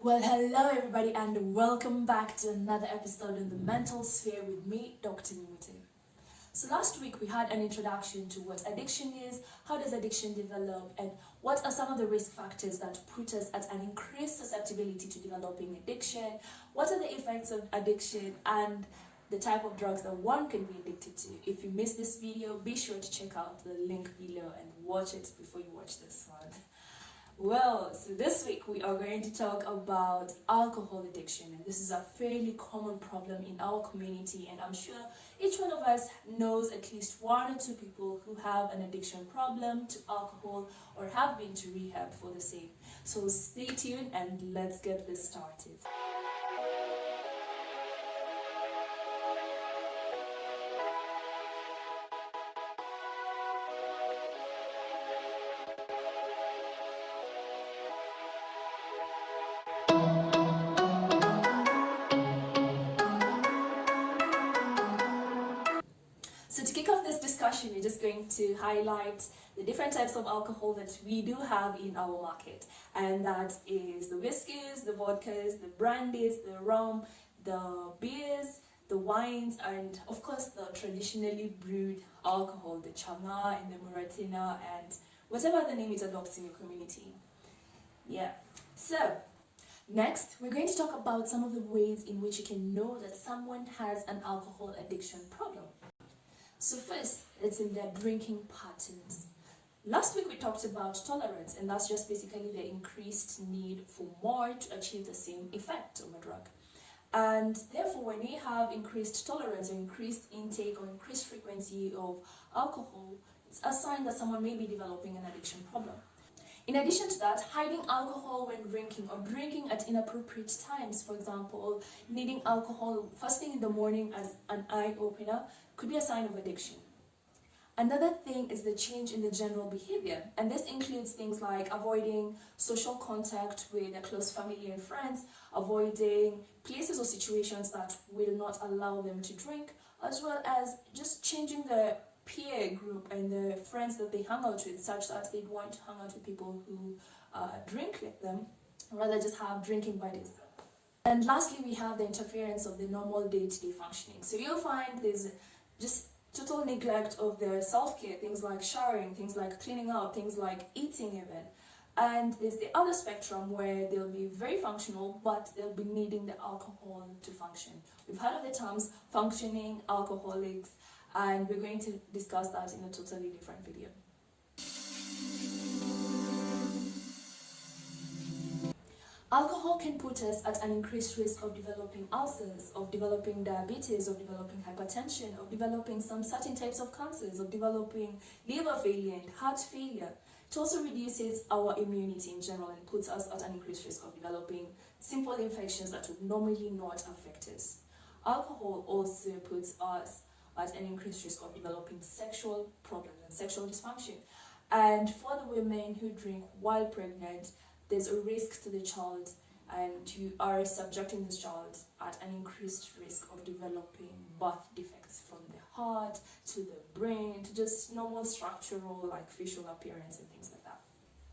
Well, hello everybody and welcome back to another episode in the mental sphere with me, Dr. Nimute. So last week we had an introduction to what addiction is, how does addiction develop, and what are some of the risk factors that put us at an increased susceptibility to developing addiction, what are the effects of addiction, and the type of drugs that one can be addicted to. If you missed this video, be sure to check out the link below and watch it before you watch this one. Well, so this week we are going to talk about alcohol addiction, and this is a fairly common problem in our community, and I'm sure each one of us knows at least one or two people who have an addiction problem to alcohol or have been to rehab for the same. So stay tuned and let's get this started. So to kick off this discussion, we're just going to highlight the different types of alcohol that we do have in our market. And that is the whiskeys, the vodkas, the brandies, the rum, the beers, the wines, and of course the traditionally brewed alcohol, the changa and the muratina and whatever the name it adopts in your community. Yeah. So next, we're going to talk about some of the ways in which you can know that someone has an alcohol addiction problem. So first, it's in their drinking patterns. Last week we talked about tolerance, and that's just basically the increased need for more to achieve the same effect of a drug. And therefore, when we have increased tolerance or increased intake or increased frequency of alcohol, it's a sign that someone may be developing an addiction problem. In addition to that, hiding alcohol when drinking or drinking at inappropriate times, for example, needing alcohol first thing in the morning as an eye-opener, could be a sign of addiction. Another thing is the change in the general behavior, and this includes things like avoiding social contact with their close family and friends, avoiding places or situations that will not allow them to drink, as well as just changing the peer group and the friends that they hang out with, such that they'd want to hang out with people who drink like them, rather just have drinking buddies. And lastly, we have the interference of the normal day-to-day functioning. So you'll find there's just total neglect of their self-care, things like showering, things like cleaning up, things like eating even. And there's the other spectrum where they'll be very functional, but they'll be needing the alcohol to function. We've heard of the terms functioning alcoholics, and we're going to discuss that in a totally different video. Alcohol can put us at an increased risk of developing ulcers, of developing diabetes, of developing hypertension, of developing some certain types of cancers, of developing liver failure and heart failure. It also reduces our immunity in general and puts us at an increased risk of developing simple infections that would normally not affect us. Alcohol also puts us at an increased risk of developing sexual problems and sexual dysfunction. And for the women who drink while pregnant, there's a risk to the child, and you are subjecting this child at an increased risk of developing birth defects from the heart to the brain to just normal structural like facial appearance and things like that.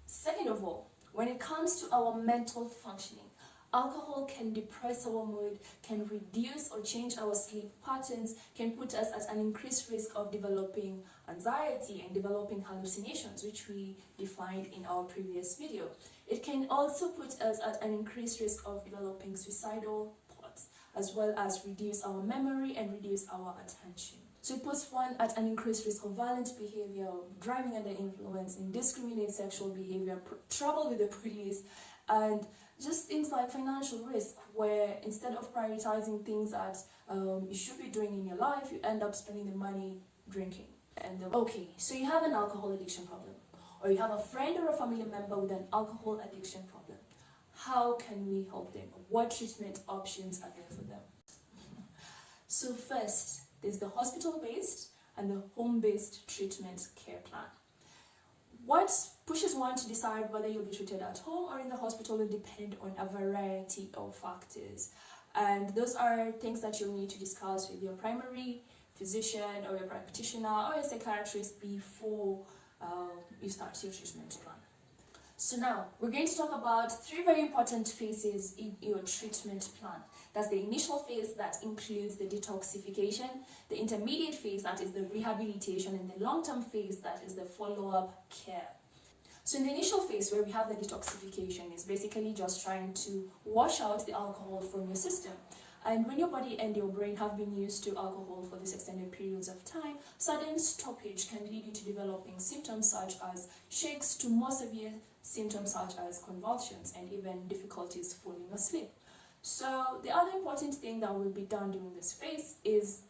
Second of all, when it comes to our mental functioning, alcohol can depress our mood, can reduce or change our sleep patterns, can put us at an increased risk of developing anxiety and developing hallucinations, which we defined in our previous video. It can also put us at an increased risk of developing suicidal thoughts, as well as reduce our memory and reduce our attention. So it puts one at an increased risk of violent behavior, driving under influence, indiscriminate sexual behavior, trouble with the police, and just things like financial risk, where instead of prioritizing things that you should be doing in your life, you end up spending the money drinking. Okay, so you have an alcohol addiction problem, or you have a friend or a family member with an alcohol addiction problem. How can we help them? What treatment options are there for them? So first, there's the hospital-based and the home-based treatment care plan. What pushes one to decide whether you'll be treated at home or in the hospital will depend on a variety of factors. And those are things that you'll need to discuss with your primary physician or your practitioner or your psychiatrist before you start your treatment plan. So now, we're going to talk about 3 very important phases in your treatment plan. That's the initial phase that includes the detoxification, the intermediate phase that is the rehabilitation, and the long-term phase that is the follow-up care. So in the initial phase where we have the detoxification is basically just trying to wash out the alcohol from your system. And when your body and your brain have been used to alcohol for these extended periods of time, sudden stoppage can lead you to developing symptoms such as shakes to more severe symptoms such as convulsions and even difficulties falling asleep. So the other important thing that will be done during this phase is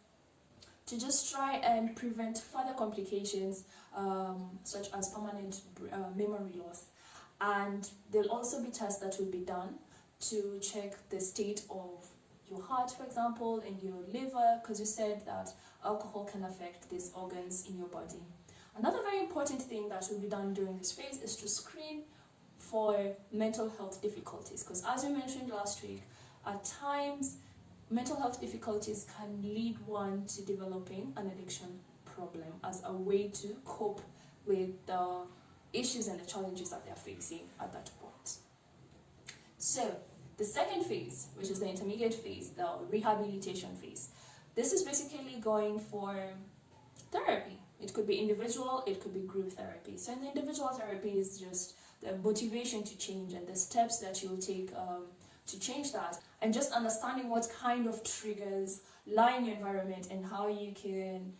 to just try and prevent further complications such as permanent memory loss. And there'll also be tests that will be done to check the state of your heart, for example, and your liver, because you said that alcohol can affect these organs in your body. Another very important thing that will be done during this phase is to screen for mental health difficulties, because as we mentioned last week, at times mental health difficulties can lead one to developing an addiction problem as a way to cope with the issues and the challenges that they're facing at that point. So the second phase, which is the intermediate phase, the rehabilitation phase, this is basically going for therapy. It could be individual, it could be group therapy. So in the individual therapy is just the motivation to change and the steps that you'll take to change that, and just understanding what kind of triggers lie in your environment and how you can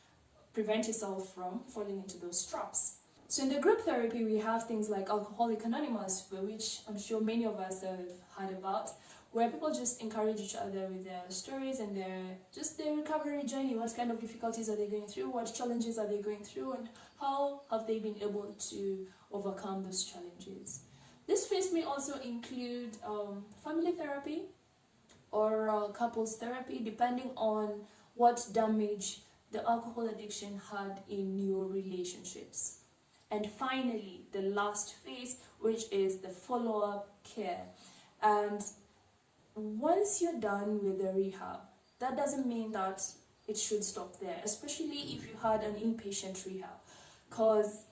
prevent yourself from falling into those traps. So in the group therapy, we have things like Alcoholics Anonymous, which I'm sure many of us have heard about, where people just encourage each other with their stories and their recovery journey. What kind of difficulties are they going through? What challenges are they going through? And how have they been able to overcome those challenges? This phase may also include family therapy or couples therapy, depending on what damage the alcohol addiction had in your relationships. And finally, the last phase, which is the follow-up care. And once you're done with the rehab, that doesn't mean that it should stop there, especially if you had an inpatient rehab. Because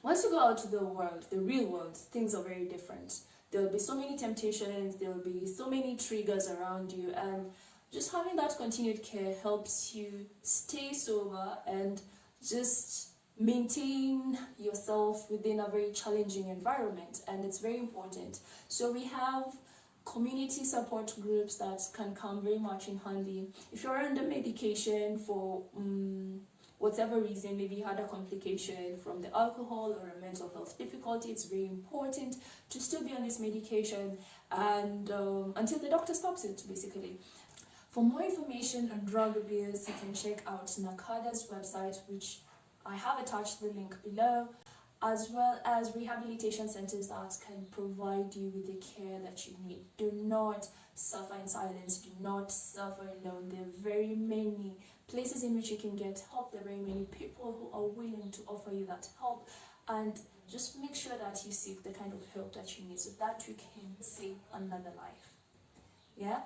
once you go out to the world, the real world, things are very different. There will be so many temptations, there will be so many triggers around you, and just having that continued care helps you stay sober and just maintain yourself within a very challenging environment, and it's very important. So we have community support groups that can come very much in handy. If you're under medication for whatever reason, maybe you had a complication from the alcohol or a mental health difficulty, it's very important to still be on this medication and until the doctor stops it, basically. For more information on drug abuse, you can check out NACADA's website, which I have attached the link below, as well as rehabilitation centers that can provide you with the care that you need. Do not suffer in silence, do not suffer alone. There are very many places in which you can get help. There are very many people who are willing to offer you that help, and just make sure that you seek the kind of help that you need so that you can save another life. Yeah?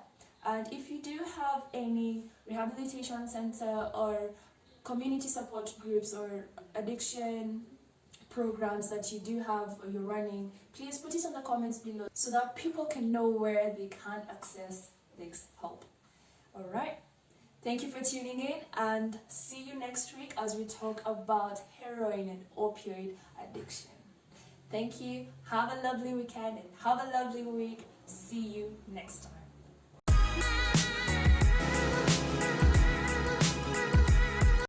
And if you do have any rehabilitation center or community support groups or addiction programs that you do have or you're running, please put it in the comments below so that people can know where they can access this help. Alright, thank you for tuning in, and see you next week as we talk about heroin and opioid addiction. Thank you, have a lovely weekend and have a lovely week. See you next time.